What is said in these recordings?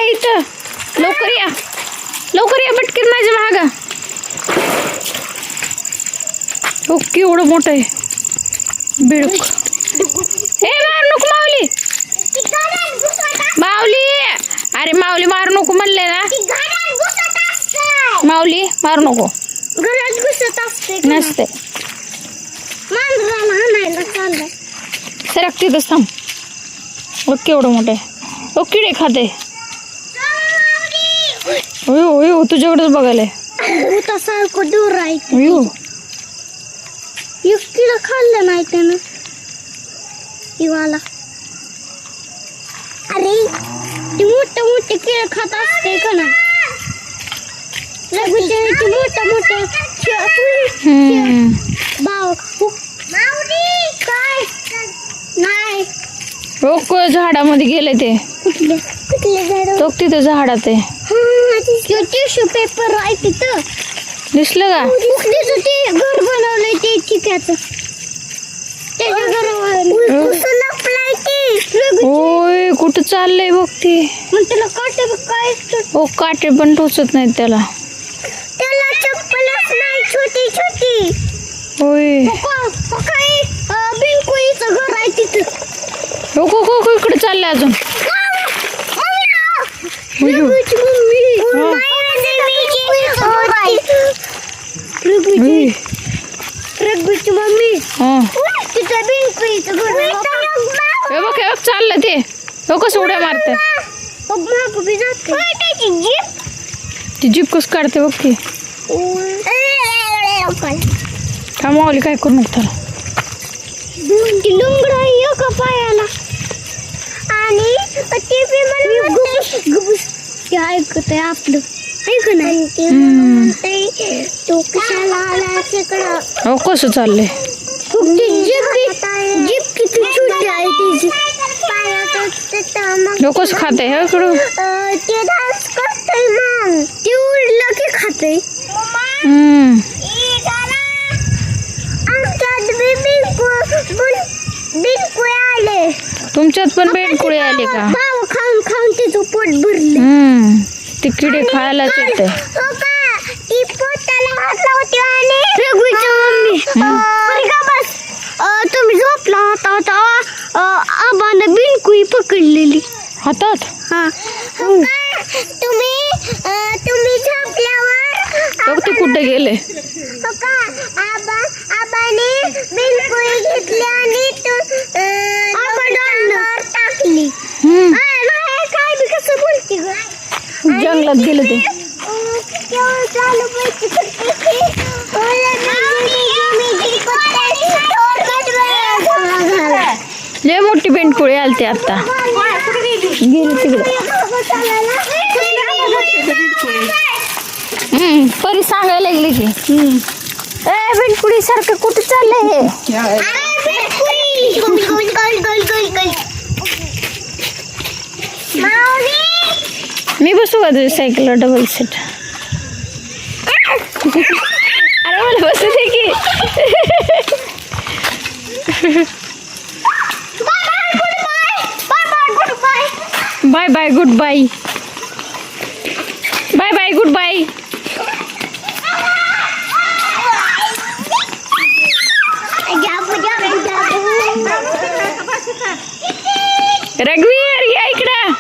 आहे इथं. लवकर या, लवकर या पटकन माझ्या मागं. ओके, एवढं मोठं आहे बेडूक. हे मारू नको माऊली, माऊली. अरे माऊली मारू नको म्हणले ना. माऊली मारू नको. घरात घुसत असते नसते. सरक तिथंच थांब. ओके, एवढं मोठं आहे. ओके रे खाते. हो तुझ्याकडेच बघायला. सारखं दूर राहायचं. अयो, एकटीला खाल्लं नाही त्यानं इवाला. अरे ती मोठे मोठे केळ खात असते का ना. मोठे भाव काय नाही. हो झाडामध्ये गेले ते. कुठले झाड. तो तिथं झाडात आहे. टिश्यू पेपर आहे तिथं. दिसलं का. ते घर बनवलंय ते चिक्याचं. त्याच्या घरावर होय, कुठं चाललंय बघ ते. मग त्याला काटे काय हो, काटे पण टोचत नाहीत त्याला. त्याला चप्पलच नाही. छोटी छोटी. होय, काय बिनकुईचं घर आहे तिथं. हो इकडे चाललंय अजून. रघुची मम्मी हा, तिथं बिनकुईचं घर आहे. हे बघ चाललं ते. हो कसं उड्या मारते. ती जीप कसं काढते बघ की. का माऊली काय करू नको त्याला. लुंगड आहे एका पायाला. आणि ते ऐकत आहे आपलं. ऐक नाही तो कशाला आला तिकडं. हो कसं चाललंय. जीप किती छोटी आहे तिची. हो कसं खाते. हे इकडं ते डान्स करतय. मग ते उडलं की खाते. आमच्यात बिनकुळे आले. तुमच्यात पण बेंडकुळे आले का. भाव खाऊन खाऊन तिचं पोट भरलं. ते किडे खायलाच येते. ती पोटाला हात लावते. आणि रघुची मम्मी बस. तुम्ही झोपला होता आबानं बिनकुई पकडलेली हातात. हा. तुम्ही झोपल्यावर ते कुठे गेले. आबाने बिनकुई घेतली आणि टाकली. काय बी कसं बोलते ग. जंगलात गेले ते. लय मोठी बेंडकुळे आलते आता. गेले तिकडे. परी सांगायला लागली की बेंडकुळी सारखं कुठे चाललंय हे. मी बसू का तुझ्या सायकलला डबल सीट. अरे मला बसू दे की. Bye bye goodbye. Bye bye goodbye. रघुवीर या इकडं.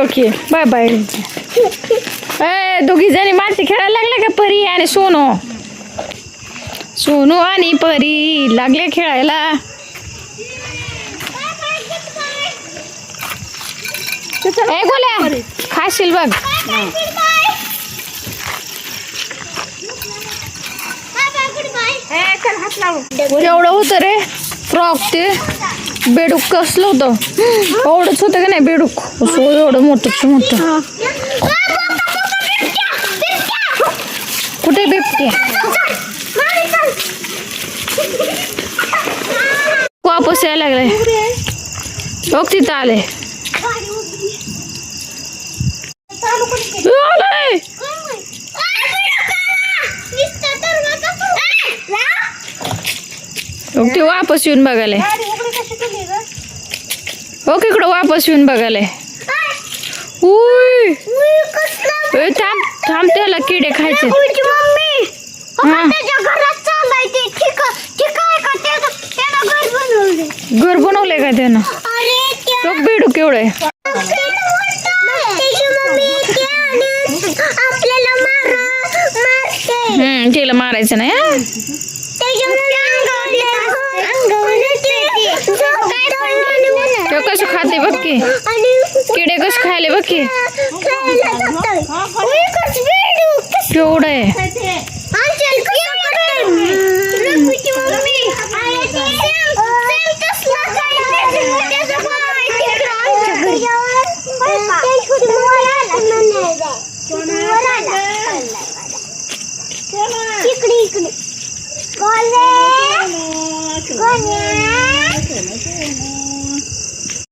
Okay bye bye. दोघी जणी माती खेळायला लागल्या का परी आणि सोनू. सोनू आणि परी लागले खेळायला. ए गोल्या खाशील बघ. एवढं होतं रे फ्रॉक. ते बेडूक कसलं होतं. एवढंच होतं का नाही बेडूक. असं एवढं मोठं मोठं. कुठे बिबटे. वापस यायला लागलाय. बघ तिथं आले. आलंय. बघ ते वापस येऊन बघायला. बघ इकडं वापस येऊन बघायला. उय ए, थांब थांब, त्याला किडे खायचे. घर बनवलंय का त्यानं? बघ बेडूक केवढं आहे. तिला मारायचं नाही. कसं खाते बघ की, किडे कसं खायले बघ की, केवढं आहे.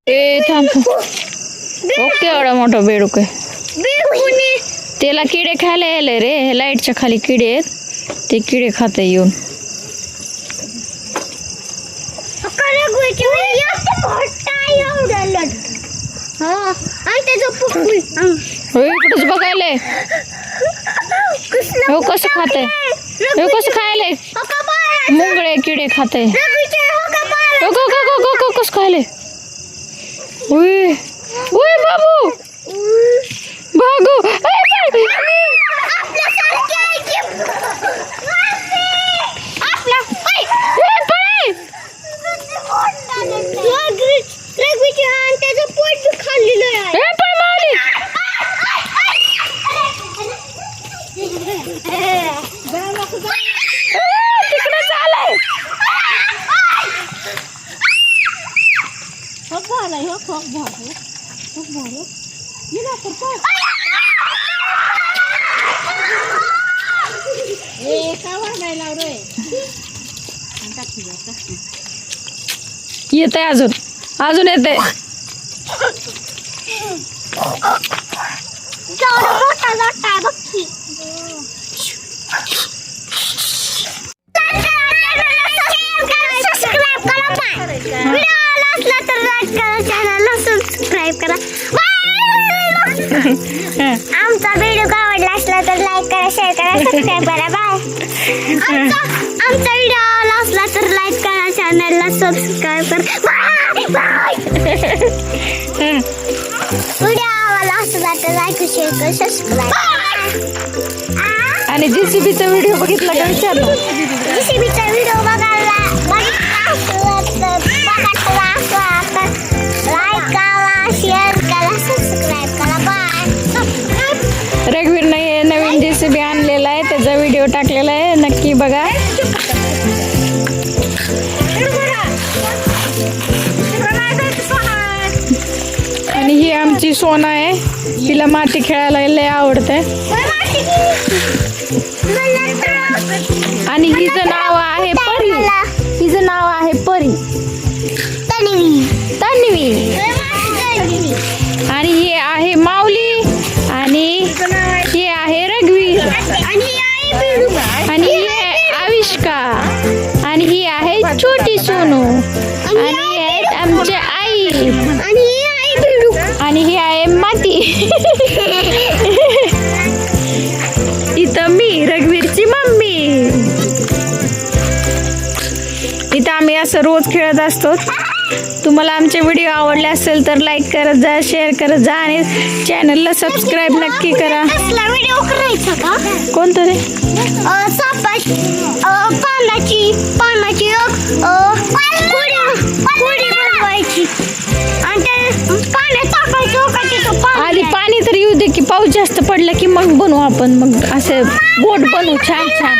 ए थांब, ओके एवढा मोठा बेडूक आहे. त्याला किडे खायला यायले रे. लाईटच्या खाली किडे आहेत, ते किडे खाते येऊन. इकडच बघायले. हो कसं खाते, हो कसं खायले. मुंगळे किडे खाते. कसं खायले. उय उय बाबू भागू. येत आहे अजून अजून येत आहे. आमचा व्हिडिओ आवडला असला तर लाईक करा, शेअर करा, सबस्क्राईब करा. बाय. आमचा व्हिडिओ आवडला असला तर लाईक करा, चॅनलला सबस्क्राईब करा. बाय. व्हिडिओ आवडला असला तर लाईक, शेअर करा, सबस्क्राईब करा. आणि जीसीबीचा व्हिडिओ बघितला का विचारलं. जीसीबीचा व्हिडिओ बघायला लाईक करा, शेअर करा, सबस्क्राईब करा. बाय. रघुवीरनं हे नवीन जीसीबी आणलेला आहे, त्याचा व्हिडिओ टाकलेला आहे, नक्की बघा. आणि ही आमची सोना आहे, तिला माती खेळायला लय आवडते. आणि हिचं नाव आहे परी. हिचं नाव आहे परी, तन्वी. आणि हे आहे माऊली, आणि हे आहे रघुवीर, आणि ही आहे आविष्का, आणि ही आहे छोटी सोनू, आणि ही आहे आमची आई, आणि ही आहे माती. इथं मी रघुवीरची मम्मी. इथं आम्ही असं रोज खेळत असतो. तुम्हाला आमचे व्हिडिओ आवडले असेल तर लाईक करत जा, शेअर करत जा, आणि चॅनलला सबस्क्राईब नक्की करा. व्हिडिओ करायचा का? कोणतं रे? पानाची पुडी बनवायची आणि ते पाण्यात टाकायचं का तिथं. आधी पाणी तर येऊ दे की, पाऊस जास्त पडला की मग बनवू आपण. मग असं बोट बनवू छान छान.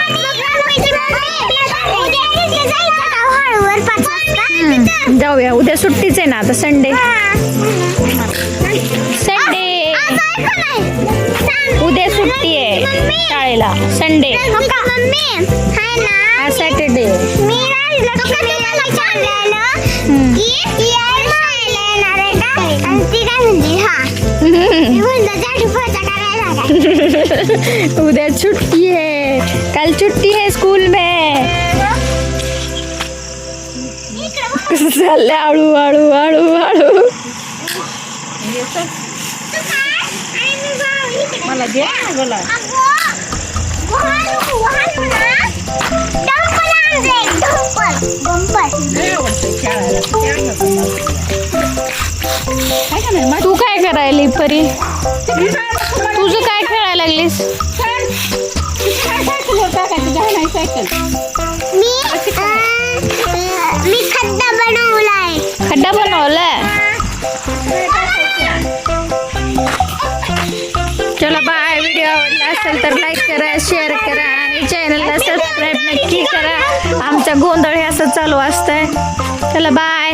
जाऊया, उद्या सुट्टीच आहे ना, आता संडे. उद्या सुट्टी आहे शाळेला, संडे. हा सॅटर्डे. उद्या छुट्टी है, कल छुट्टी है स्कूल में. चालले हळू हळू हळू हळू. मला दे ना बोला. तू काय करायली परी? तुझं काय खेळायला लागलीस? मी खड्डा बनवलाय. खड्डा बनवलाय. चला बाय. व्हिडिओ आवडला असेल तर लाईक करा, शेअर करा आणि चॅनलला सबस्क्राईब नक्की करा. आमचा गोंधळ हे असं चालू असतंय. चला बाय.